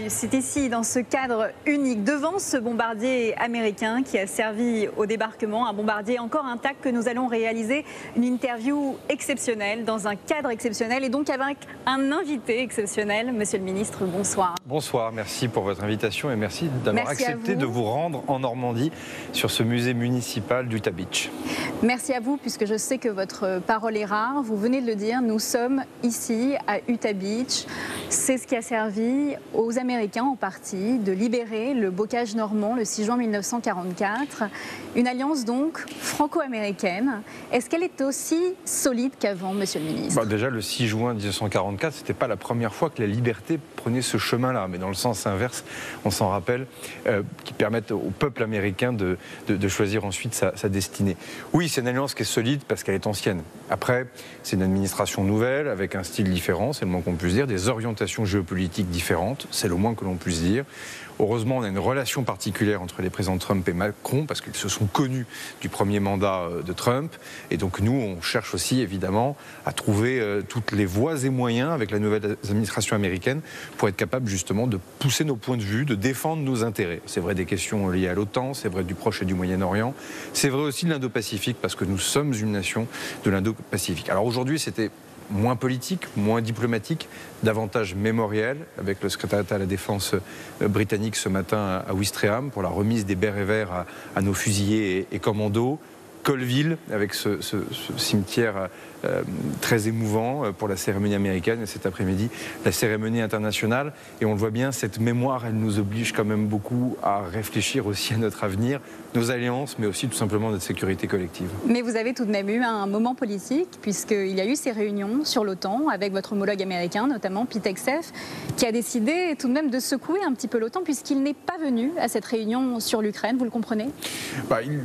C'est ici, dans ce cadre unique, devant ce bombardier américain qui a servi au débarquement, un bombardier encore intact, que nous allons réaliser une interview exceptionnelle, dans un cadre exceptionnel et donc avec un invité exceptionnel. Monsieur le ministre, bonsoir. Bonsoir, merci pour votre invitation et merci d'avoir accepté de vous rendre en Normandie sur ce musée municipal d'Utah Beach. Merci à vous, puisque je sais que votre parole est rare. Vous venez de le dire, nous sommes ici à Utah Beach. C'est ce qui a servi aux Américains en partie de libérer le bocage normand le 6 juin 1944. Une alliance donc franco-américaine. Est-ce qu'elle est aussi solide qu'avant, monsieur le ministre? Déjà, le 6 juin 1944, ce n'était pas la première fois que la liberté prenait ce chemin-là, mais dans le sens inverse, on s'en rappelle, qui permettent au peuple américain de choisir ensuite sa destinée. Oui, c'est une alliance qui est solide parce qu'elle est ancienne. Après, c'est une administration nouvelle, avec un style différent, c'est le moins qu'on puisse dire, des orientations géopolitiques différentes, c'est le moins que l'on puisse dire. Heureusement, on a une relation particulière entre les présidents Trump et Macron, parce qu'ils se sont connus du premier mandat de Trump. Et donc nous, on cherche aussi, évidemment, à trouver toutes les voies et moyens avec la nouvelle administration américaine pour être capable, justement, de pousser nos points de vue, de défendre nos intérêts. C'est vrai des questions liées à l'OTAN, c'est vrai du Proche et du Moyen-Orient, c'est vrai aussi de l'Indo-Pacifique, parce que nous sommes une nation de l'Indo-Pacifique. Alors aujourd'hui, c'était moins politique, moins diplomatique, davantage mémoriel, avec le secrétariat à la défense britannique ce matin à Ouistreham pour la remise des bérets verts à nos fusiliers et commandos. Colville, avec ce cimetière très émouvant pour la cérémonie américaine, et cet après-midi, la cérémonie internationale. Et on le voit bien, cette mémoire, elle nous oblige quand même beaucoup à réfléchir aussi à notre avenir, nos alliances, mais aussi tout simplement notre sécurité collective. Mais vous avez tout de même eu un moment politique, puisqu'il y a eu ces réunions sur l'OTAN, avec votre homologue américain, notamment Pete Hegseth, qui a décidé tout de même de secouer un petit peu l'OTAN, puisqu'il n'est pas venu à cette réunion sur l'Ukraine, vous le comprenez?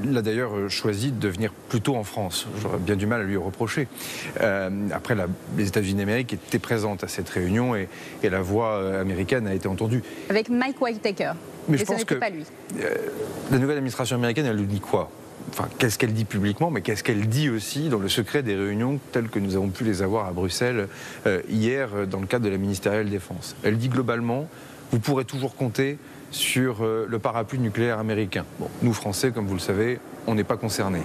Il a d'ailleurs choisi de venir plutôt en France. J'aurais bien du mal à lui reprocher. Après, les États-Unis d'Amérique étaient présentes à cette réunion et la voix américaine a été entendue. Avec Mike Whitaker. Mais je pense que pas lui. La nouvelle administration américaine, elle nous dit quoi? Enfin, qu'est-ce qu'elle dit publiquement, mais qu'est-ce qu'elle dit aussi dans le secret des réunions telles que nous avons pu les avoir à Bruxelles hier dans le cadre de la ministérielle défense? Elle dit globalement, vous pourrez toujours compter sur le parapluie nucléaire américain. Bon, nous, Français, comme vous le savez, on n'est pas concernés.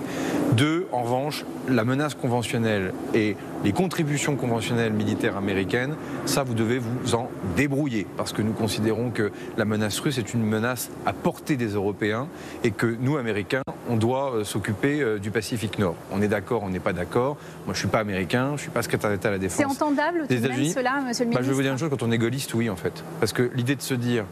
Deux, en revanche, la menace conventionnelle et les contributions conventionnelles militaires américaines, ça, vous devez vous en débrouiller, parce que nous considérons que la menace russe est une menace à portée des Européens et que nous, Américains, on doit s'occuper du Pacifique Nord. On est d'accord, on n'est pas d'accord. Moi, je ne suis pas américain, je ne suis pas secrétaire d'État à la Défense. C'est entendable tout de même cela, monsieur le ministre? Je vais vous dire une chose, quand on est gaulliste, oui, en fait. Parce que l'idée de se dire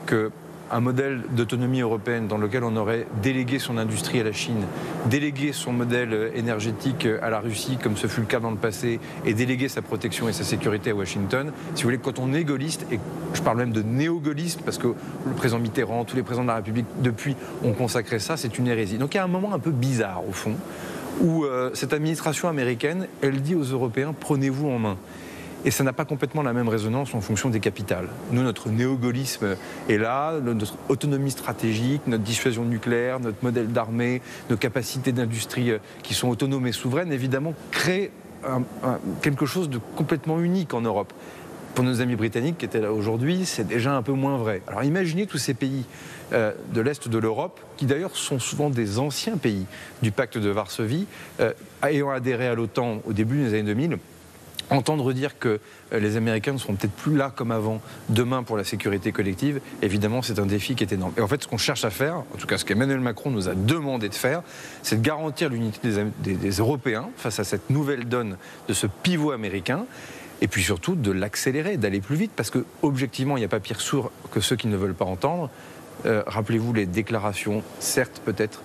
qu'un modèle d'autonomie européenne dans lequel on aurait délégué son industrie à la Chine, délégué son modèle énergétique à la Russie, comme ce fut le cas dans le passé, et délégué sa protection et sa sécurité à Washington, si vous voulez, quand on est gaulliste, et je parle même de néo-gaullisme, parce que le président Mitterrand, tous les présidents de la République, depuis, ont consacré ça, c'est une hérésie. Donc il y a un moment un peu bizarre, au fond, où cette administration américaine, elle dit aux Européens, prenez-vous en main. Et ça n'a pas complètement la même résonance en fonction des capitales. Nous, notre néo-gaullisme est là, notre autonomie stratégique, notre dissuasion nucléaire, notre modèle d'armée, nos capacités d'industrie qui sont autonomes et souveraines, évidemment, créent quelque chose de complètement unique en Europe. Pour nos amis britanniques qui étaient là aujourd'hui, c'est déjà un peu moins vrai. Alors imaginez tous ces pays de l'Est de l'Europe, qui d'ailleurs sont souvent des anciens pays du pacte de Varsovie, ayant adhéré à l'OTAN au début des années 2000, entendre dire que les Américains ne seront peut-être plus là comme avant demain pour la sécurité collective, évidemment c'est un défi qui est énorme. Et en fait ce qu'on cherche à faire, en tout cas ce qu'Emmanuel Macron nous a demandé de faire, c'est de garantir l'unité des Européens face à cette nouvelle donne de ce pivot américain, et puis surtout de l'accélérer, d'aller plus vite, parce que objectivement il n'y a pas pire sourd que ceux qui ne veulent pas entendre. Rappelez-vous les déclarations, certes peut-être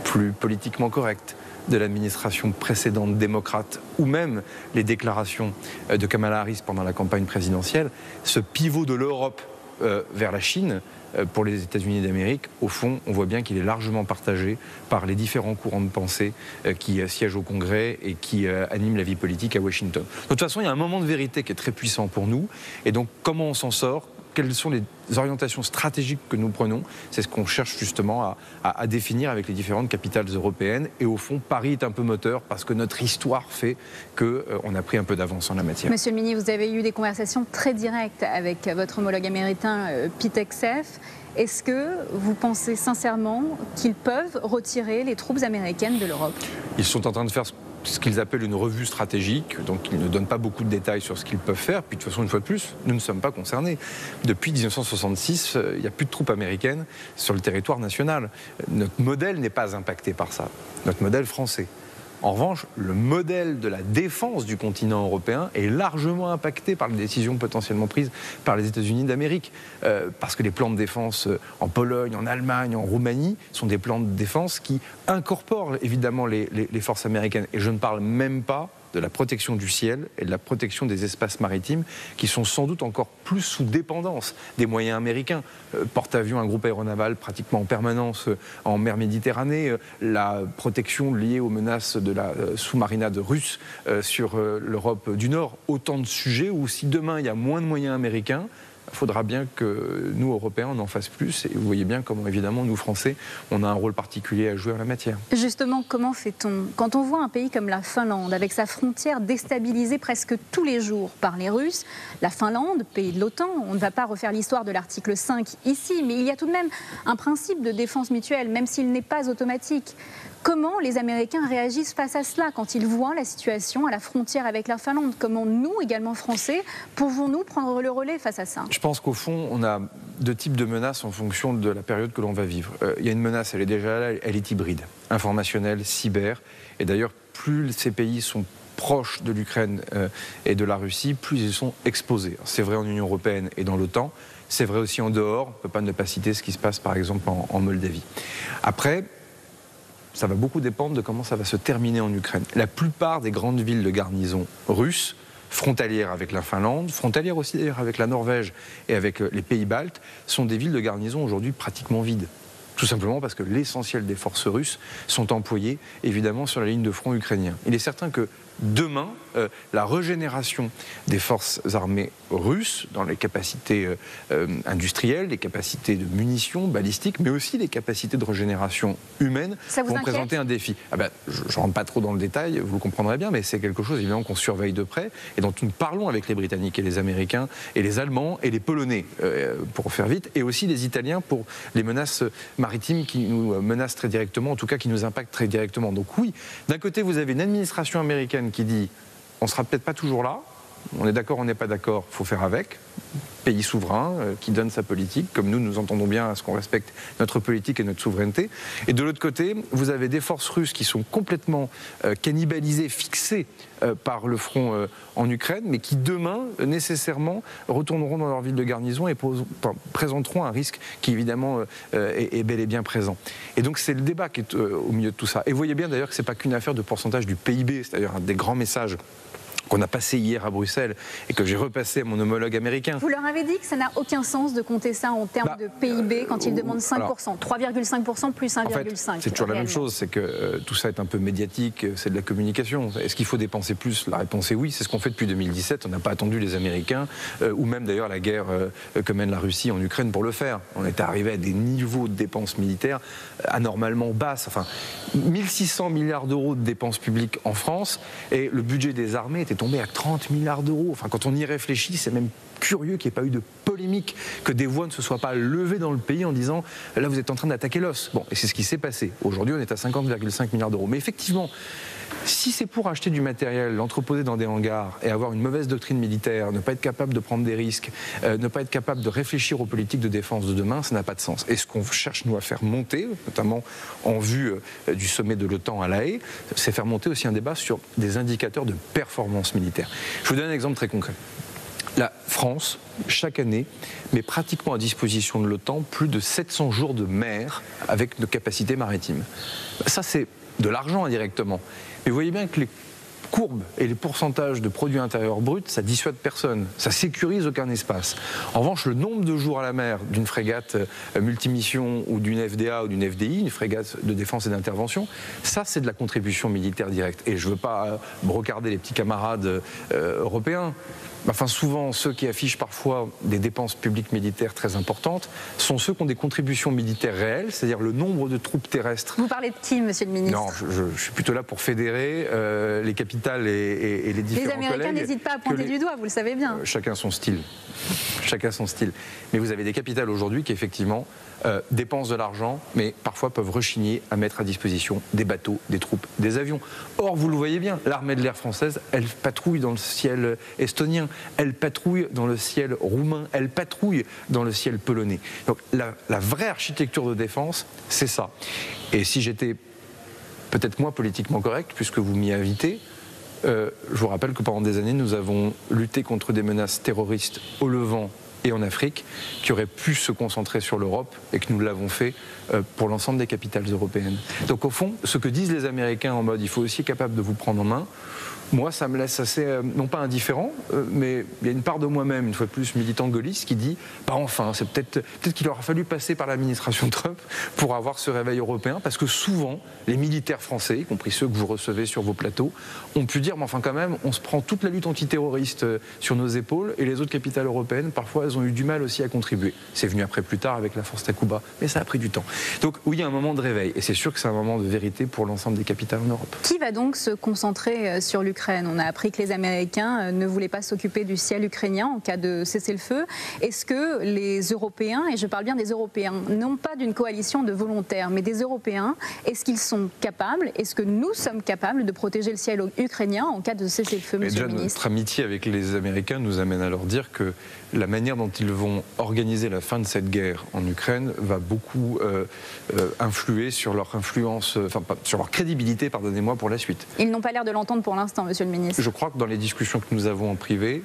plus politiquement correctes, de l'administration précédente démocrate, ou même les déclarations de Kamala Harris pendant la campagne présidentielle, ce pivot de l'Europe vers la Chine, pour les États-Unis d'Amérique, au fond, on voit bien qu'il est largement partagé par les différents courants de pensée qui siègent au Congrès et qui animent la vie politique à Washington. De toute façon, il y a un moment de vérité qui est très puissant pour nous, et donc comment on s'en sort ? quelles sont les orientations stratégiques que nous prenons. C'est ce qu'on cherche justement à définir avec les différentes capitales européennes. Et au fond, Paris est un peu moteur parce que notre histoire fait qu'on a pris un peu d'avance en la matière. Monsieur le ministre, vous avez eu des conversations très directes avec votre homologue américain, Pete Hegseth. Est-ce que vous pensez sincèrement qu'ils peuvent retirer les troupes américaines de l'Europe? Ils sont en train de faire ce qu'ils appellent une revue stratégique, donc ils ne donnent pas beaucoup de détails sur ce qu'ils peuvent faire. Puis de toute façon, une fois de plus, nous ne sommes pas concernés. Depuis 1966, il n'y a plus de troupes américaines sur le territoire national. Notre modèle n'est pas impacté par ça, notre modèle français. En revanche, le modèle de la défense du continent européen est largement impacté par les décisions potentiellement prises par les États-Unis d'Amérique. Parce que les plans de défense en Pologne, en Allemagne, en Roumanie sont des plans de défense qui incorporent évidemment les forces américaines. Et je ne parle même pas de la protection du ciel et de la protection des espaces maritimes qui sont sans doute encore plus sous dépendance des moyens américains. Porte-avions, un groupe aéronaval pratiquement en permanence en mer Méditerranée, la protection liée aux menaces de la sous-marinade russe sur l'Europe du Nord. Autant de sujets où si demain il y a moins de moyens américains, il faudra bien que nous, Européens, on en fasse plus. Et vous voyez bien comment, évidemment, nous, Français, on a un rôle particulier à jouer en la matière. Justement, comment fait-on quand on voit un pays comme la Finlande, avec sa frontière déstabilisée presque tous les jours par les Russes? La Finlande, pays de l'OTAN, on ne va pas refaire l'histoire de l'article 5 ici, mais il y a tout de même un principe de défense mutuelle, même s'il n'est pas automatique. Comment les Américains réagissent face à cela quand ils voient la situation à la frontière avec la Finlande? Comment nous, également Français, pouvons-nous prendre le relais face à ça? Je pense qu'au fond, on a deux types de menaces en fonction de la période que l'on va vivre. Il y a une menace, elle est déjà là, elle est hybride, informationnelle, cyber. Et d'ailleurs, plus ces pays sont proches de l'Ukraine et de la Russie, plus ils sont exposés. C'est vrai en Union européenne et dans l'OTAN. C'est vrai aussi en dehors. On ne peut pas ne pas citer ce qui se passe, par exemple, en Moldavie. Après, ça va beaucoup dépendre de comment ça va se terminer en Ukraine. La plupart des grandes villes de garnison russes, frontalières avec la Finlande, frontalières aussi d'ailleurs avec la Norvège et avec les pays baltes, sont des villes de garnison aujourd'hui pratiquement vides. Tout simplement parce que l'essentiel des forces russes sont employées évidemment sur la ligne de front ukrainien. Il est certain que demain, la régénération des forces armées russes dans les capacités industrielles, les capacités de munitions balistiques, mais aussi les capacités de régénération humaine vont présenter un défi. Je ne rentre pas trop dans le détail, vous le comprendrez bien, mais c'est quelque chose évidemment qu'on surveille de près et dont nous parlons avec les Britanniques et les Américains et les Allemands et les Polonais, pour faire vite, et aussi les Italiens pour les menaces maritimes qui nous menacent très directement, en tout cas qui nous impactent très directement. Donc oui, d'un côté vous avez une administration américaine qui dit on ne sera peut-être pas toujours là, on est d'accord, on n'est pas d'accord, il faut faire avec. Pays souverain qui donne sa politique, comme nous entendons bien à ce qu'on respecte notre politique et notre souveraineté. Et de l'autre côté, vous avez des forces russes qui sont complètement cannibalisées, fixées par le front en Ukraine, mais qui demain, nécessairement, retourneront dans leur ville de garnison et présenteront un risque qui, évidemment, est bel et bien présent. Et donc, c'est le débat qui est au milieu de tout ça. Et vous voyez bien, d'ailleurs, que ce n'est pas qu'une affaire de pourcentage du PIB, c'est-à-dire un des grands messages qu'on a passé hier à Bruxelles et que j'ai repassé à mon homologue américain. Vous leur avez dit que ça n'a aucun sens de compter ça en termes de PIB quand ils demandent 5%, 3,5% plus 1,5%. En fait, c'est toujours la même chose, c'est que tout ça est un peu médiatique, c'est de la communication. Est-ce qu'il faut dépenser plus? La réponse est oui, c'est ce qu'on fait depuis 2017. On n'a pas attendu les Américains ou même d'ailleurs la guerre que mène la Russie en Ukraine pour le faire. On est arrivé à des niveaux de dépenses militaires anormalement basses. Enfin, 1600 milliards d'euros de dépenses publiques en France et le budget des armées était tombé à 30 milliards d'euros. Enfin, quand on y réfléchit, c'est même curieux qu'il n'y ait pas eu de polémique, que des voix ne se soient pas levées dans le pays en disant « là, vous êtes en train d'attaquer l'os ». Bon, et c'est ce qui s'est passé. Aujourd'hui, on est à 50,5 milliards d'euros. Mais effectivement, si c'est pour acheter du matériel, l'entreposer dans des hangars et avoir une mauvaise doctrine militaire, ne pas être capable de prendre des risques, ne pas être capable de réfléchir aux politiques de défense de demain, ça n'a pas de sens. Et ce qu'on cherche, nous, à faire monter, notamment en vue du sommet de l'OTAN à La Haye, c'est faire monter aussi un débat sur des indicateurs de performance militaire. Je vous donne un exemple très concret. La France, chaque année, met pratiquement à disposition de l'OTAN plus de 700 jours de mer avec nos capacités maritimes. Ça, c'est de l'argent indirectement. Mais vous voyez bien que les courbes et les pourcentages de produits intérieurs bruts, ça dissuade personne, ça sécurise aucun espace. En revanche, le nombre de jours à la mer d'une frégate multimission ou d'une FDA ou d'une FDI, une frégate de défense et d'intervention, ça c'est de la contribution militaire directe. Et je ne veux pas brocarder les petits camarades européens, enfin souvent ceux qui affichent parfois des dépenses publiques militaires très importantes, sont ceux qui ont des contributions militaires réelles, c'est-à-dire le nombre de troupes terrestres. Vous parlez de qui, monsieur le ministre? Non, je suis plutôt là pour fédérer les capitales et les différents collègues. Les Américains n'hésitent pas à pointer du doigt, vous le savez bien. Chacun son style. Chacun son style. Mais vous avez des capitales aujourd'hui qui effectivement dépensent de l'argent, mais parfois peuvent rechigner à mettre à disposition des bateaux, des troupes, des avions. Or, vous le voyez bien, l'armée de l'air française, elle patrouille dans le ciel estonien, elle patrouille dans le ciel roumain, elle patrouille dans le ciel polonais. Donc la vraie architecture de défense, c'est ça. Et si j'étais peut-être moins politiquement correct, puisque vous m'y invitez, je vous rappelle que pendant des années, nous avons lutté contre des menaces terroristes au Levant et en Afrique, qui auraient pu se concentrer sur l'Europe et que nous l'avons fait pour l'ensemble des capitales européennes. Donc au fond, ce que disent les Américains en mode « il faut aussi être capable de vous prendre en main », moi, ça me laisse assez, non pas indifférent, mais il y a une part de moi-même, une fois de plus militant gaulliste, qui dit bah enfin, c'est peut-être qu'il aura fallu passer par l'administration Trump pour avoir ce réveil européen, parce que souvent, les militaires français, y compris ceux que vous recevez sur vos plateaux, ont pu dire mais enfin quand même, on se prend toute la lutte antiterroriste sur nos épaules, et les autres capitales européennes, parfois, elles ont eu du mal aussi à contribuer. C'est venu après plus tard avec la force Takuba, mais ça a pris du temps. Donc oui, il y a un moment de réveil, et c'est sûr que c'est un moment de vérité pour l'ensemble des capitales en Europe. Qui va donc se concentrer sur l'Ukraine? On a appris que les Américains ne voulaient pas s'occuper du ciel ukrainien en cas de cessez-le-feu. Est-ce que les Européens, et je parle bien des Européens, non pas d'une coalition de volontaires, mais des Européens, est-ce qu'ils sont capables, est-ce que nous sommes capables de protéger le ciel ukrainien en cas de cessez-le-feu, monsieur le ministre? Notre amitié avec les Américains nous amène à leur dire que la manière dont ils vont organiser la fin de cette guerre en Ukraine va beaucoup influer sur leur influence, sur leur crédibilité, pardonnez-moi, pour la suite. Ils n'ont pas l'air de l'entendre pour l'instant, monsieur le ministre. Je crois que dans les discussions que nous avons en privé,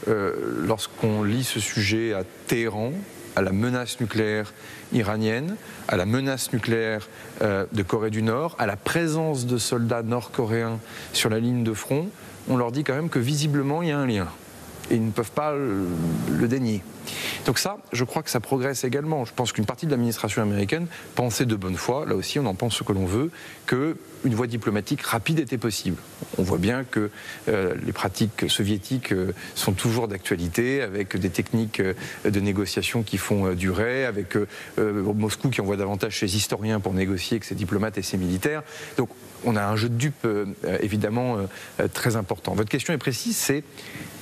lorsqu'on lit ce sujet à Téhéran, à la menace nucléaire iranienne, à la menace nucléaire de Corée du Nord, à la présence de soldats nord-coréens sur la ligne de front, on leur dit quand même que visiblement il y a un lien. Et ils ne peuvent pas le dénier. Donc ça, je crois que ça progresse également. Je pense qu'une partie de l'administration américaine pensait de bonne foi, là aussi on en pense ce que l'on veut, qu'une voie diplomatique rapide était possible. On voit bien que les pratiques soviétiques sont toujours d'actualité, avec des techniques de négociation qui font durer, avec Moscou qui envoie davantage ses historiens pour négocier que ses diplomates et ses militaires. Donc on a un jeu de dupes évidemment très important. Votre question est précise, c'est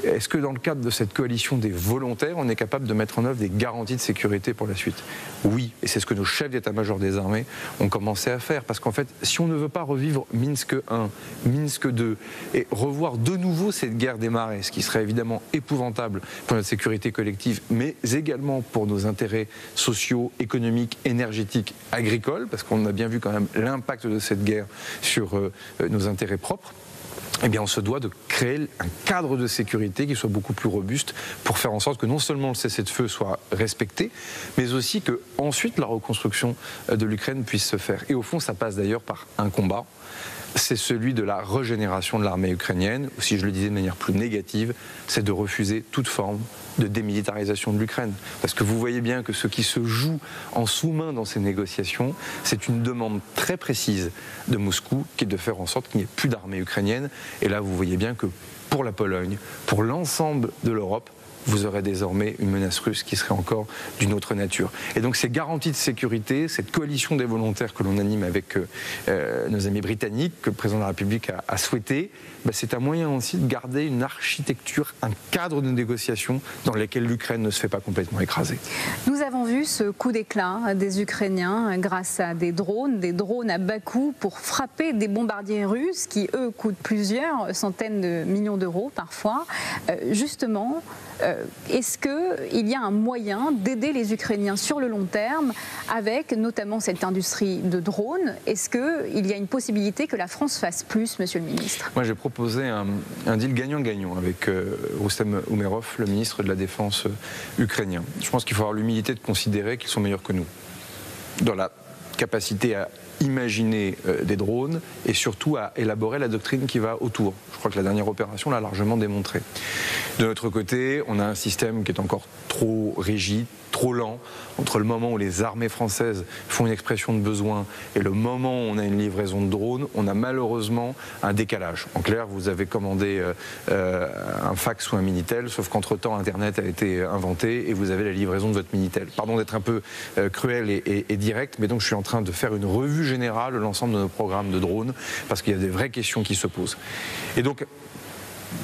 est-ce que dans le cadre de cette coalition des volontaires, on est capable de mettre en œuvre des garanties de sécurité pour la suite? Oui, et c'est ce que nos chefs d'état-major des armées ont commencé à faire. Parce qu'en fait, si on ne veut pas revivre Minsk 1, Minsk 2, et revoir de nouveau cette guerre démarrée, ce qui serait évidemment épouvantable pour notre sécurité collective, mais également pour nos intérêts sociaux, économiques, énergétiques, agricoles, parce qu'on a bien vu quand même l'impact de cette guerre sur nos intérêts propres, eh bien on se doit de créer un cadre de sécurité qui soit beaucoup plus robuste pour faire en sorte que non seulement le cessez-le-feu soit respecté, mais aussi que ensuite la reconstruction de l'Ukraine puisse se faire. Et au fond, ça passe d'ailleurs par un combat. C'est celui de la régénération de l'armée ukrainienne, ou si je le disais de manière plus négative, c'est de refuser toute forme de démilitarisation de l'Ukraine. Parce que vous voyez bien que ce qui se joue en sous-main dans ces négociations, c'est une demande très précise de Moscou, qui est de faire en sorte qu'il n'y ait plus d'armée ukrainienne. Et là, vous voyez bien que pour la Pologne, pour l'ensemble de l'Europe, vous aurez désormais une menace russe qui serait encore d'une autre nature. Et donc ces garanties de sécurité, cette coalition des volontaires que l'on anime avec nos amis britanniques, que le président de la République a souhaité, c'est un moyen aussi de garder une architecture, un cadre de négociation dans lequel l'Ukraine ne se fait pas complètement écraser. Nous avons vu ce coup d'éclat des Ukrainiens grâce à des drones à bas coût pour frapper des bombardiers russes qui, eux, coûtent plusieurs centaines de millions d'euros parfois. Justement, est-ce qu'il y a un moyen d'aider les Ukrainiens sur le long terme avec notamment cette industrie de drones? Est-ce qu'il y a une possibilité que la France fasse plus, monsieur le ministre? Moi, j'ai proposé un deal gagnant-gagnant avec Roustem Umerov, le ministre de la Défense ukrainien. Je pense qu'il faut avoir l'humilité de considérer qu'ils sont meilleurs que nous dans la capacité à imaginer des drones et surtout à élaborer la doctrine qui va autour. Je crois que la dernière opération l'a largement démontré. De notre côté, on a un système qui est encore trop rigide, trop lent. Entre le moment où les armées françaises font une expression de besoin et le moment où on a une livraison de drones, on a malheureusement un décalage. En clair, vous avez commandé un fax ou un Minitel, sauf qu'entre-temps, Internet a été inventé et vous avez la livraison de votre Minitel. Pardon d'être un peu cruel et direct, mais donc je suis en train de faire une revue générale de l'ensemble de nos programmes de drones, parce qu'il y a des vraies questions qui se posent. Et donc,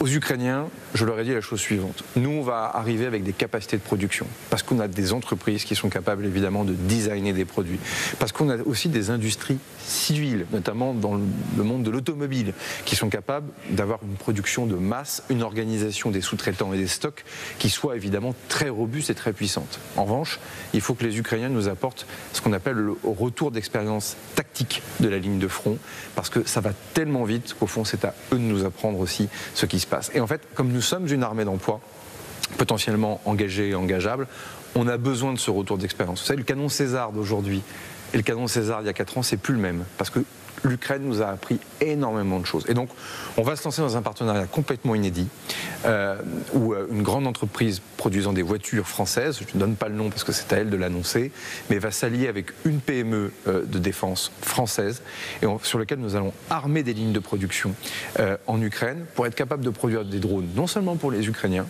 aux Ukrainiens, je leur ai dit la chose suivante. Nous, on va arriver avec des capacités de production, parce qu'on a des entreprises qui sont capables, évidemment, de designer des produits, parce qu'on a aussi des industries civiles, notamment dans le monde de l'automobile, qui sont capables d'avoir une production de masse, une organisation des sous-traitants et des stocks qui soit, évidemment, très robuste et très puissante. En revanche, il faut que les Ukrainiens nous apportent ce qu'on appelle le retour d'expérience tactique de la ligne de front, parce que ça va tellement vite qu'au fond, c'est à eux de nous apprendre aussi ce qui se passe. Et en fait, comme nous sommes une armée d'emploi, potentiellement engagée et engageable, on a besoin de ce retour d'expérience. Vous savez, le canon César d'aujourd'hui et le canon César il y a 4 ans, c'est plus le même, parce que l'Ukraine nous a appris énormément de choses. Et donc, on va se lancer dans un partenariat complètement inédit, où une grande entreprise produisant des voitures françaises, je ne donne pas le nom parce que c'est à elle de l'annoncer, mais va s'allier avec une PME de défense française, et sur lequel nous allons armer des lignes de production en Ukraine pour être capable de produire des drones, non seulement pour les Ukrainiens,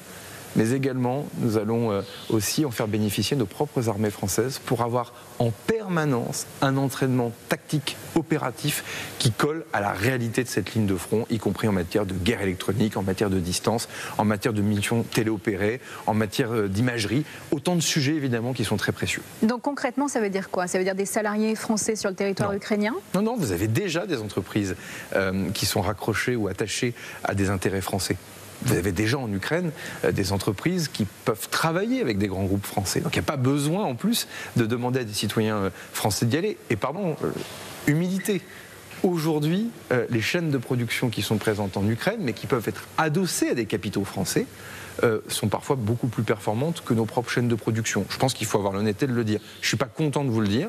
mais également, nous allons aussi en faire bénéficier nos propres armées françaises pour avoir en permanence un entraînement tactique, opératif, qui colle à la réalité de cette ligne de front, y compris en matière de guerre électronique, en matière de distance, en matière de munitions téléopérées, en matière d'imagerie. Autant de sujets, évidemment, qui sont très précieux. Donc concrètement, ça veut dire quoi? Ça veut dire des salariés français sur le territoire ukrainien? Non, non, vous avez déjà des entreprises qui sont raccrochées ou attachées à des intérêts français. Vous avez déjà en Ukraine des entreprises qui peuvent travailler avec des grands groupes français. Donc il n'y a pas besoin en plus de demander à des citoyens français d'y aller. Et pardon, humilité. Aujourd'hui, les chaînes de production qui sont présentes en Ukraine, mais qui peuvent être adossées à des capitaux français, sont parfois beaucoup plus performantes que nos propres chaînes de production. Je pense qu'il faut avoir l'honnêteté de le dire. Je ne suis pas content de vous le dire.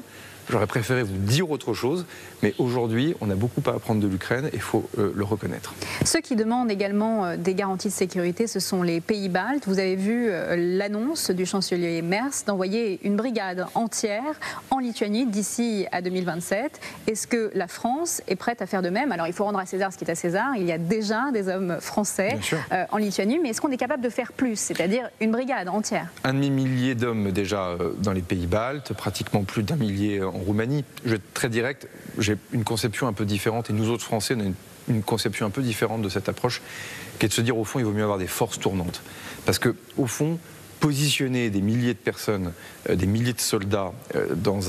J'aurais préféré vous dire autre chose, mais aujourd'hui, on a beaucoup à apprendre de l'Ukraine et il faut le reconnaître. Ceux qui demandent également des garanties de sécurité, ce sont les pays baltes. Vous avez vu l'annonce du chancelier Merz d'envoyer une brigade entière en Lituanie d'ici à 2027. Est-ce que la France est prête à faire de même? Alors, il faut rendre à César ce qui est à César. Il y a déjà des hommes français en Lituanie, mais est-ce qu'on est capable de faire plus, c'est-à-dire une brigade entière? 1 demi-millier d'hommes déjà dans les pays baltes, pratiquement plus d'1 millier en Roumanie. Je vais être très direct, j'ai une conception un peu différente, et nous autres Français, on a une conception un peu différente de cette approche, qui est de se dire au fond, il vaut mieux avoir des forces tournantes. Parce que au fond, positionner des milliers de personnes, des milliers de soldats dans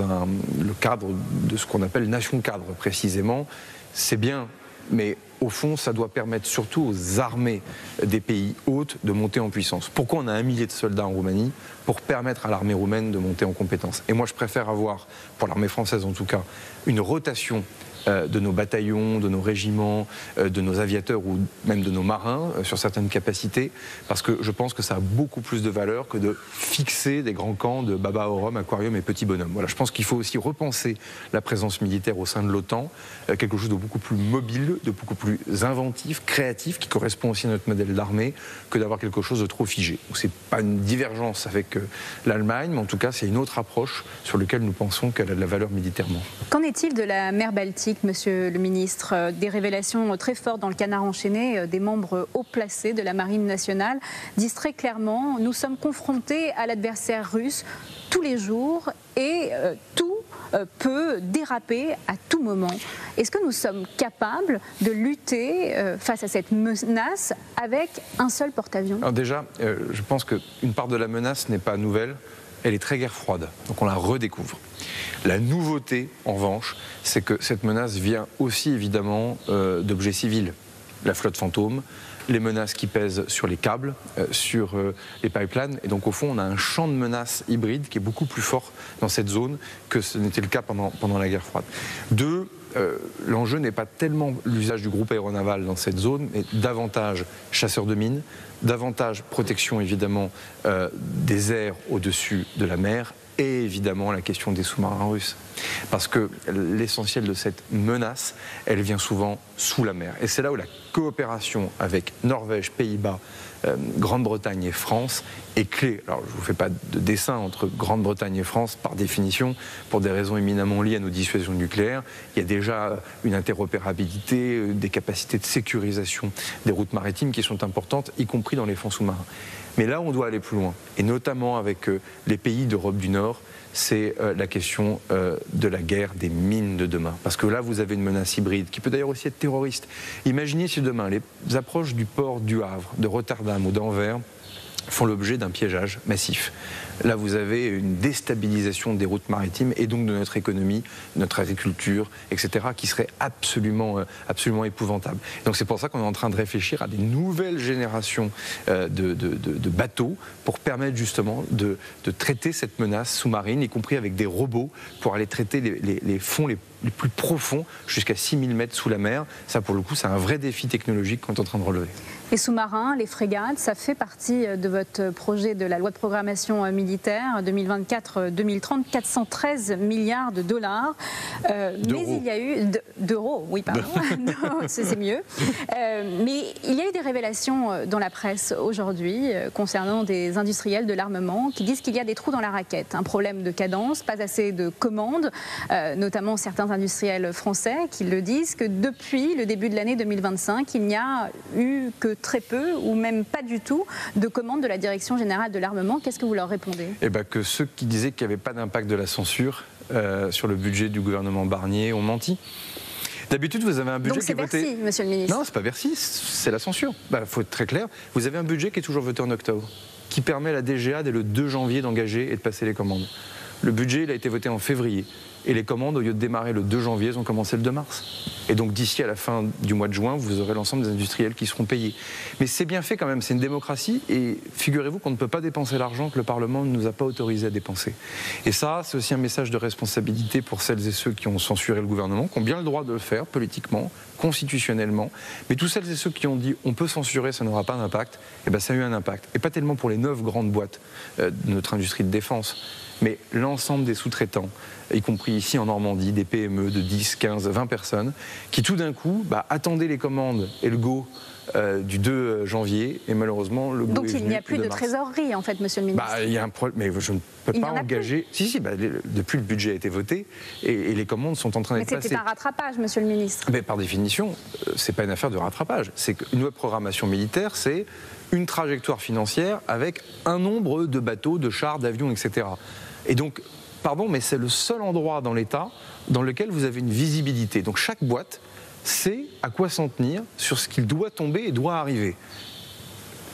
le cadre de ce qu'on appelle nation cadre précisément, c'est bien, mais au fond, ça doit permettre surtout aux armées des pays hôtes de monter en puissance. Pourquoi on a 1 millier de soldats en Roumanie? Pour permettre à l'armée roumaine de monter en compétence. Et moi, je préfère avoir, pour l'armée française en tout cas, une rotation de nos bataillons, de nos régiments, de nos aviateurs ou même de nos marins sur certaines capacités, parce que je pense que ça a beaucoup plus de valeur que de fixer des grands camps de Baba Harum, Aquarium et Petit Bonhomme. Voilà, je pense qu'il faut aussi repenser la présence militaire au sein de l'OTAN, quelque chose de beaucoup plus mobile, de beaucoup plus inventif, créatif, qui correspond aussi à notre modèle d'armée, que d'avoir quelque chose de trop figé. Donc c'est pas une divergence avec l'Allemagne, mais en tout cas c'est une autre approche sur laquelle nous pensons qu'elle a de la valeur militairement. Qu'en est-il de la mer Baltique, Monsieur le ministre? Des révélations très fortes dans le Canard enchaîné, des membres haut placés de la Marine nationale disent très clairement: nous sommes confrontés à l'adversaire russe tous les jours et tout peut déraper à tout moment. Est-ce que nous sommes capables de lutter face à cette menace avec un seul porte-avions? Alors déjà, je pense qu'une part de la menace n'est pas nouvelle. Elle est très guerre froide, donc on la redécouvre. La nouveauté, en revanche, c'est que cette menace vient aussi évidemment d'objets civils. La flotte fantôme, les menaces qui pèsent sur les câbles, sur les pipelines. Et donc au fond, on a un champ de menaces hybride qui est beaucoup plus fort dans cette zone que ce n'était le cas pendant la guerre froide. l'enjeu n'est pas tellement l'usage du groupe aéronaval dans cette zone, mais davantage chasseurs de mines, davantage protection évidemment des airs au-dessus de la mer et évidemment la question des sous-marins russes. Parce que l'essentiel de cette menace, elle vient souvent sous la mer. Et c'est là où la coopération avec Norvège, Pays-Bas, Grande-Bretagne et France est clé. Alors je ne vous fais pas de dessin entre Grande-Bretagne et France par définition, pour des raisons éminemment liées à nos dissuasions nucléaires. Il y a déjà une interopérabilité, des capacités de sécurisation des routes maritimes qui sont importantes, y compris dans les fonds sous-marins. Mais là, on doit aller plus loin, et notamment avec les pays d'Europe du Nord, c'est la question de la guerre des mines de demain. Parce que là, vous avez une menace hybride, qui peut d'ailleurs aussi être terroriste. Imaginez si demain, les approches du port du Havre, de Rotterdam ou d'Anvers font l'objet d'un piégeage massif. Là, vous avez une déstabilisation des routes maritimes et donc de notre économie, notre agriculture, etc., qui serait absolument épouvantable. Donc c'est pour ça qu'on est en train de réfléchir à des nouvelles générations de bateaux pour permettre justement de traiter cette menace sous-marine, y compris avec des robots, pour aller traiter les fonds les plus profonds, jusqu'à 6000 mètres sous la mer. Ça, pour le coup, c'est un vrai défi technologique qu'on est en train de relever. Les sous-marins, les frégates, ça fait partie de votre projet de la loi de programmation militaire 2024-2030, 413 milliards de dollars. Mais il y a eu d'euros, oui, pardon, c'est mieux. Mais il y a eu des révélations dans la presse aujourd'hui concernant des industriels de l'armement qui disent qu'il y a des trous dans la raquette, un problème de cadence, pas assez de commandes, notamment certains industriels français qui le disent, que depuis le début de l'année 2025, il n'y a eu que très peu ou même pas du tout de commandes de la Direction générale de l'armement. Qu'est-ce que vous leur répondez ? Eh bien, que ceux qui disaient qu'il n'y avait pas d'impact de la censure sur le budget du gouvernement Barnier ont menti. D'habitude, vous avez un budget qui est voté... Donc c'est Bercy, monsieur le ministre. Non, c'est pas Bercy, c'est la censure. Il faut être très clair. Vous avez un budget qui est toujours voté en octobre, qui permet à la DGA dès le 2 janvier d'engager et de passer les commandes. Le budget, il a été voté en février. Et les commandes, au lieu de démarrer le 2 janvier, elles ont commencé le 2 mars. Et donc d'ici à la fin du mois de juin, vous aurez l'ensemble des industriels qui seront payés. Mais c'est bien fait quand même, c'est une démocratie. Et figurez-vous qu'on ne peut pas dépenser l'argent que le Parlement ne nous a pas autorisé à dépenser. Et ça, c'est aussi un message de responsabilité pour celles et ceux qui ont censuré le gouvernement, qui ont bien le droit de le faire politiquement, constitutionnellement. Mais tous celles et ceux qui ont dit on peut censurer, ça n'aura pas d'impact, eh ben ça a eu un impact. Et pas tellement pour les 9 grandes boîtes de notre industrie de défense, mais l'ensemble des sous-traitants, y compris ici en Normandie, des PME de 10, 15, 20 personnes, qui tout d'un coup attendaient les commandes et le go du 2 janvier, et malheureusement le go Donc est il venu n'y a plus le 2 de mars. trésorerie en fait, monsieur le ministre. Il y a un problème, mais je ne peux pas engager... Si, depuis le budget a été voté, et les commandes sont en train d'être passées. Mais c'était un rattrapage, monsieur le ministre. Mais par définition, c'est pas une affaire de rattrapage. C'est qu'une loi de programmation militaire, c'est une trajectoire financière avec un nombre de bateaux, de chars, d'avions, etc. Et donc, pardon, mais c'est le seul endroit dans l'État dans lequel vous avez une visibilité. Donc chaque boîte sait à quoi s'en tenir sur ce qu'il doit tomber et doit arriver.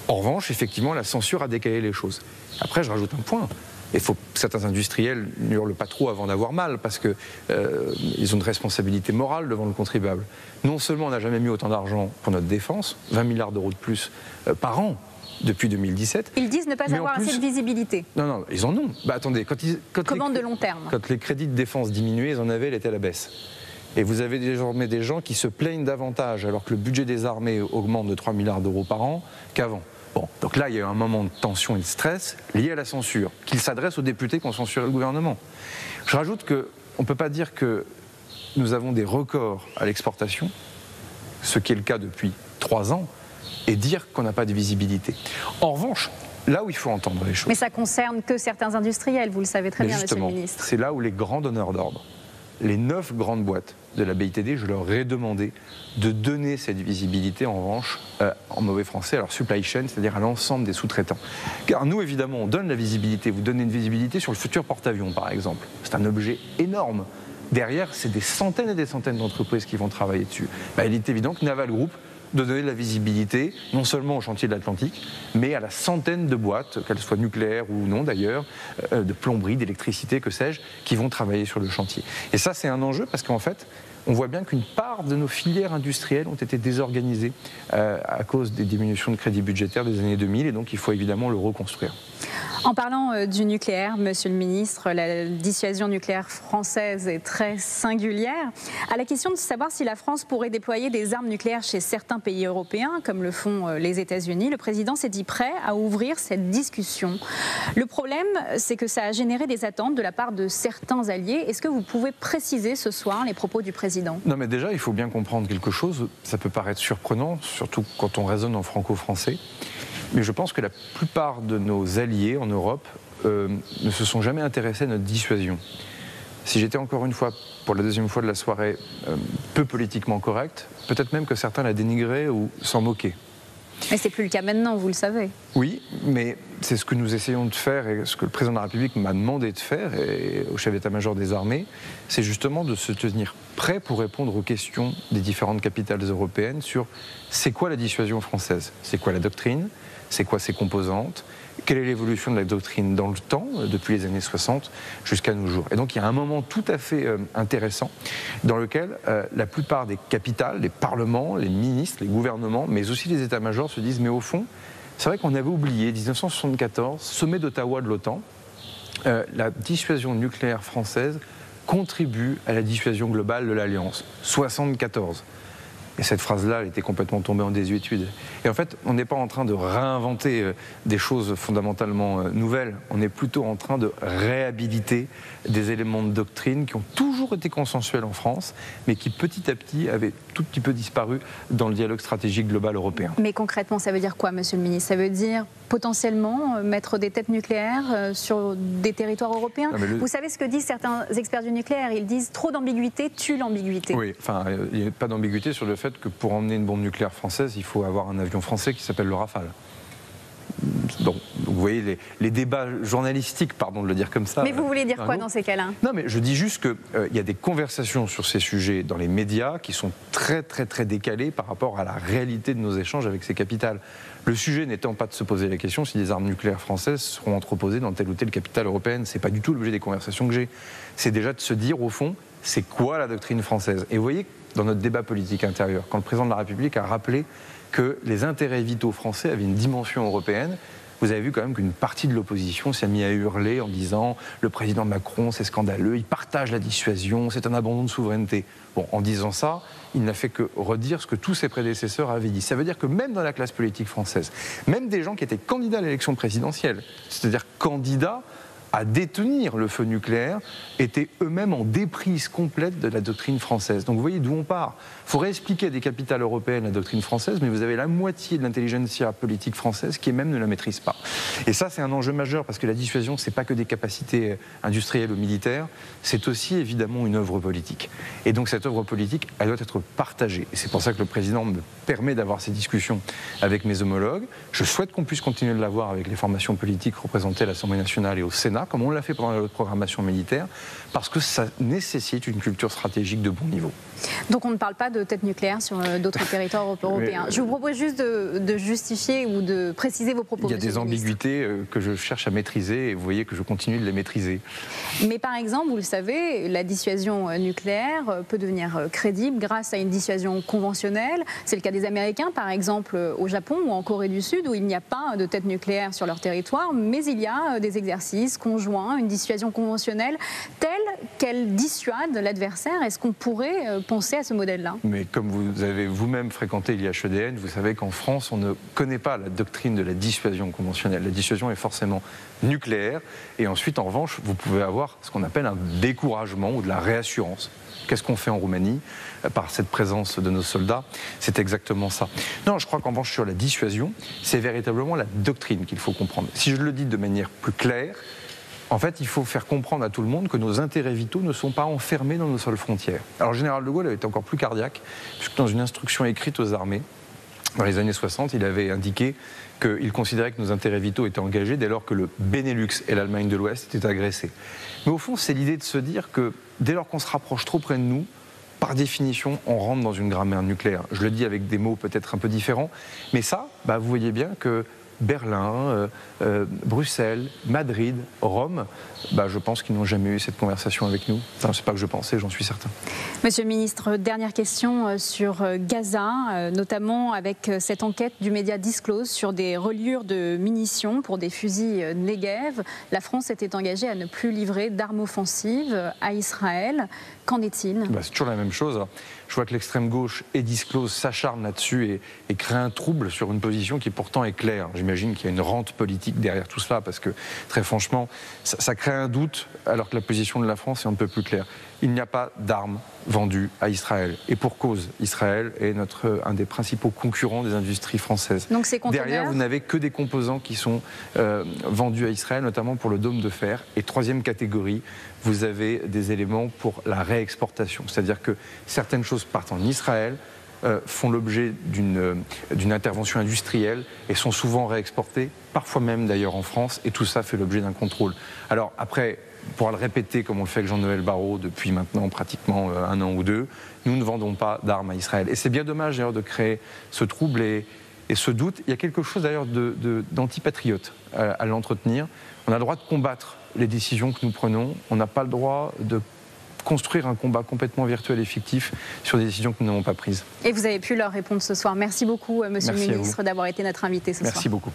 En revanche, effectivement, la censure a décalé les choses. Après, je rajoute un point. Il faut que certains industriels n'hurlent pas trop avant d'avoir mal, parce qu'ils ont une responsabilité morale devant le contribuable. Non seulement on n'a jamais mis autant d'argent pour notre défense, 20 milliards d'euros de plus par an, depuis 2017. Ils disent ne pas avoir assez de visibilité. Non, ils en ont. Attendez, commande de long terme. Quand les crédits de défense diminuaient, ils en avaient, elle était à la baisse. Et vous avez désormais des gens qui se plaignent davantage, alors que le budget des armées augmente de 3 milliards d'euros par an, qu'avant. Bon, donc là, il y a eu un moment de tension et de stress lié à la censure, qu'il s'adresse aux députés qui ont censuré le gouvernement. Je rajoute qu'on ne peut pas dire que nous avons des records à l'exportation, ce qui est le cas depuis 3 ans, et dire qu'on n'a pas de visibilité. En revanche, là où il faut entendre les choses... Mais ça concerne que certains industriels, vous le savez très bien, monsieur le ministre. C'est là où les grands donneurs d'ordre, les 9 grandes boîtes de la BITD, je leur ai demandé de donner cette visibilité, en revanche, en mauvais français, à leur supply chain, c'est-à-dire à l'ensemble des sous-traitants. Car nous, évidemment, on donne la visibilité. Vous donnez une visibilité sur le futur porte-avions, par exemple. C'est un objet énorme. Derrière, c'est des centaines et des centaines d'entreprises qui vont travailler dessus. Il est évident que Naval Group de donner de la visibilité, non seulement au chantier de l'Atlantique, mais à la centaine de boîtes, qu'elles soient nucléaires ou non d'ailleurs, de plomberie, d'électricité, que sais-je, qui vont travailler sur le chantier. Et ça, c'est un enjeu parce qu'en fait, on voit bien qu'une part de nos filières industrielles ont été désorganisées à cause des diminutions de crédits budgétaires des années 2000, et donc il faut évidemment le reconstruire. En parlant du nucléaire, monsieur le ministre, la dissuasion nucléaire française est très singulière. À la question de savoir si la France pourrait déployer des armes nucléaires chez certains pays européens, comme le font les États-Unis. Le président s'est dit prêt à ouvrir cette discussion. Le problème, c'est que ça a généré des attentes de la part de certains alliés. Est-ce que vous pouvez préciser ce soir les propos du président? Non, mais déjà, il faut bien comprendre quelque chose. Ça peut paraître surprenant, surtout quand on raisonne en franco-français. Mais je pense que la plupart de nos alliés en Europe ne se sont jamais intéressés à notre dissuasion. Si j'étais encore une fois, pour la deuxième fois de la soirée, peu politiquement correct, peut-être même que certains la dénigraient ou s'en moquaient. Mais c'est plus le cas maintenant, vous le savez. Oui, mais c'est ce que nous essayons de faire et ce que le président de la République m'a demandé de faire et au chef d'état-major des armées, c'est justement de se tenir prêt pour répondre aux questions des différentes capitales européennes sur c'est quoi la dissuasion française, c'est quoi la doctrine, c'est quoi ses composantes, quelle est l'évolution de la doctrine dans le temps, depuis les années 60 jusqu'à nos jours. Et donc il y a un moment tout à fait intéressant dans lequel la plupart des capitales, les parlements, les ministres, les gouvernements, mais aussi les états-majors se disent mais au fond, c'est vrai qu'on avait oublié, 1974, sommet d'Ottawa de l'OTAN, la dissuasion nucléaire française contribue à la dissuasion globale de l'Alliance. 74. Et cette phrase-là, elle était complètement tombée en désuétude. Et en fait, on n'est pas en train de réinventer des choses fondamentalement nouvelles. On est plutôt en train de réhabiliter des éléments de doctrine qui ont toujours été consensuels en France, mais qui petit à petit avaient tout petit peu disparu dans le dialogue stratégique global européen. Mais concrètement, ça veut dire quoi, Monsieur le Ministre? Ça veut dire potentiellement mettre des têtes nucléaires sur des territoires européens? Vous savez ce que disent certains experts du nucléaire? Ils disent trop d'ambiguïté tue l'ambiguïté. Oui, enfin, il n'y a pas d'ambiguïté sur le fait que pour emmener une bombe nucléaire française, il faut avoir un avion français qui s'appelle le Rafale. Donc, vous voyez les débats journalistiques, pardon de le dire comme ça. Mais vous voulez dire quoi dans ces cas-là? Non, mais je dis juste qu'il y a des conversations sur ces sujets dans les médias qui sont très décalées par rapport à la réalité de nos échanges avec ces capitales. Le sujet n'étant pas de se poser la question si des armes nucléaires françaises seront entreposées dans telle ou telle capitale européenne. C'est pas du tout l'objet des conversations que j'ai. C'est déjà de se dire, au fond, c'est quoi la doctrine française? Et vous voyez, dans notre débat politique intérieur, quand le président de la République a rappelé que les intérêts vitaux français avaient une dimension européenne, vous avez vu quand même qu'une partie de l'opposition s'est mise à hurler en disant « le président Macron, c'est scandaleux, il partage la dissuasion, c'est un abandon de souveraineté ». Bon, en disant ça, il n'a fait que redire ce que tous ses prédécesseurs avaient dit. Ça veut dire que même dans la classe politique française, même des gens qui étaient candidats à l'élection présidentielle, c'est-à-dire candidats à détenir le feu nucléaire, étaient eux-mêmes en déprise complète de la doctrine française. Donc vous voyez d'où on part. Il faut réexpliquer à des capitales européennes la doctrine française, mais vous avez la moitié de l'intelligentsia politique française qui même ne la maîtrise pas. Et ça, c'est un enjeu majeur, parce que la dissuasion, c'est pas que des capacités industrielles ou militaires, c'est aussi évidemment une œuvre politique. Et donc cette œuvre politique, elle doit être partagée. Et c'est pour ça que le président me permet d'avoir ces discussions avec mes homologues. Je souhaite qu'on puisse continuer de l'avoir avec les formations politiques représentées à l'Assemblée nationale et au Sénat, comme on l'a fait pendant la loi de programmation militaire, parce que ça nécessite une culture stratégique de bon niveau. Donc on ne parle pas de tête nucléaire sur d'autres territoires européens. Je vous propose juste de justifier ou de préciser vos propos. Il y a des ambiguïtés que je cherche à maîtriser et vous voyez que je continue de les maîtriser. Mais par exemple, vous le savez, la dissuasion nucléaire peut devenir crédible grâce à une dissuasion conventionnelle. C'est le cas des Américains, par exemple au Japon ou en Corée du Sud, où il n'y a pas de tête nucléaire sur leur territoire, mais il y a des exercices conjoints, une dissuasion conventionnelle telle qu'elle dissuade l'adversaire. Est-ce qu'on pourrait penser à ce modèle-là? Mais comme vous avez vous-même fréquenté l'IHEDN, vous savez qu'en France, on ne connaît pas la doctrine de la dissuasion conventionnelle. La dissuasion est forcément nucléaire. Et ensuite, en revanche, vous pouvez avoir ce qu'on appelle un découragement ou de la réassurance. Qu'est-ce qu'on fait en Roumanie par cette présence de nos soldats? C'est exactement ça. Non, je crois qu'en revanche, sur la dissuasion, c'est véritablement la doctrine qu'il faut comprendre. Si je le dis de manière plus claire, en fait, il faut faire comprendre à tout le monde que nos intérêts vitaux ne sont pas enfermés dans nos seules frontières. Alors, le général de Gaulle avait été encore plus cardiaque, puisque dans une instruction écrite aux armées, dans les années 60, il avait indiqué qu'il considérait que nos intérêts vitaux étaient engagés dès lors que le Benelux et l'Allemagne de l'Ouest étaient agressés. Mais au fond, c'est l'idée de se dire que dès lors qu'on se rapproche trop près de nous, par définition, on rentre dans une grammaire nucléaire. Je le dis avec des mots peut-être un peu différents, mais ça, vous voyez bien que Berlin, Bruxelles, Madrid, Rome, je pense qu'ils n'ont jamais eu cette conversation avec nous. Enfin, c'est pas que je pensais, j'en suis certain. Monsieur le ministre, dernière question sur Gaza, notamment avec cette enquête du média Disclose sur des reliures de munitions pour des fusils Negev. La France était engagée à ne plus livrer d'armes offensives à Israël. Qu'en est-il? C'est toujours la même chose. Je je vois que l'extrême gauche et disclose s'acharne là-dessus et crée un trouble sur une position qui pourtant est claire. J'imagine qu'il y a une rente politique derrière tout cela, parce que très franchement, ça crée un doute, alors que la position de la France est un peu plus claire. Il n'y a pas d'armes vendues à Israël. Et pour cause, Israël est un des principaux concurrents des industries françaises. Donc ces conteneurs... Derrière, vous n'avez que des composants qui sont vendus à Israël, notamment pour le dôme de fer. Et troisième catégorie, vous avez des éléments pour la réexportation. C'est-à-dire que certaines choses partent en Israël, font l'objet d'une intervention industrielle et sont souvent réexportées, parfois même d'ailleurs en France, et tout ça fait l'objet d'un contrôle. Alors après, on pourra le répéter comme on le fait avec Jean-Noël Barrot depuis maintenant pratiquement 1 an ou 2, nous ne vendons pas d'armes à Israël. Et c'est bien dommage d'ailleurs de créer ce trouble et ce doute. Il y a quelque chose d'ailleurs d'antipatriote à l'entretenir. On a le droit de combattre les décisions que nous prenons, on n'a pas le droit de construire un combat complètement virtuel et fictif sur des décisions que nous n'avons pas prises. Et vous avez pu leur répondre ce soir. Merci beaucoup, Monsieur le Ministre, d'avoir été notre invité ce soir. Merci beaucoup.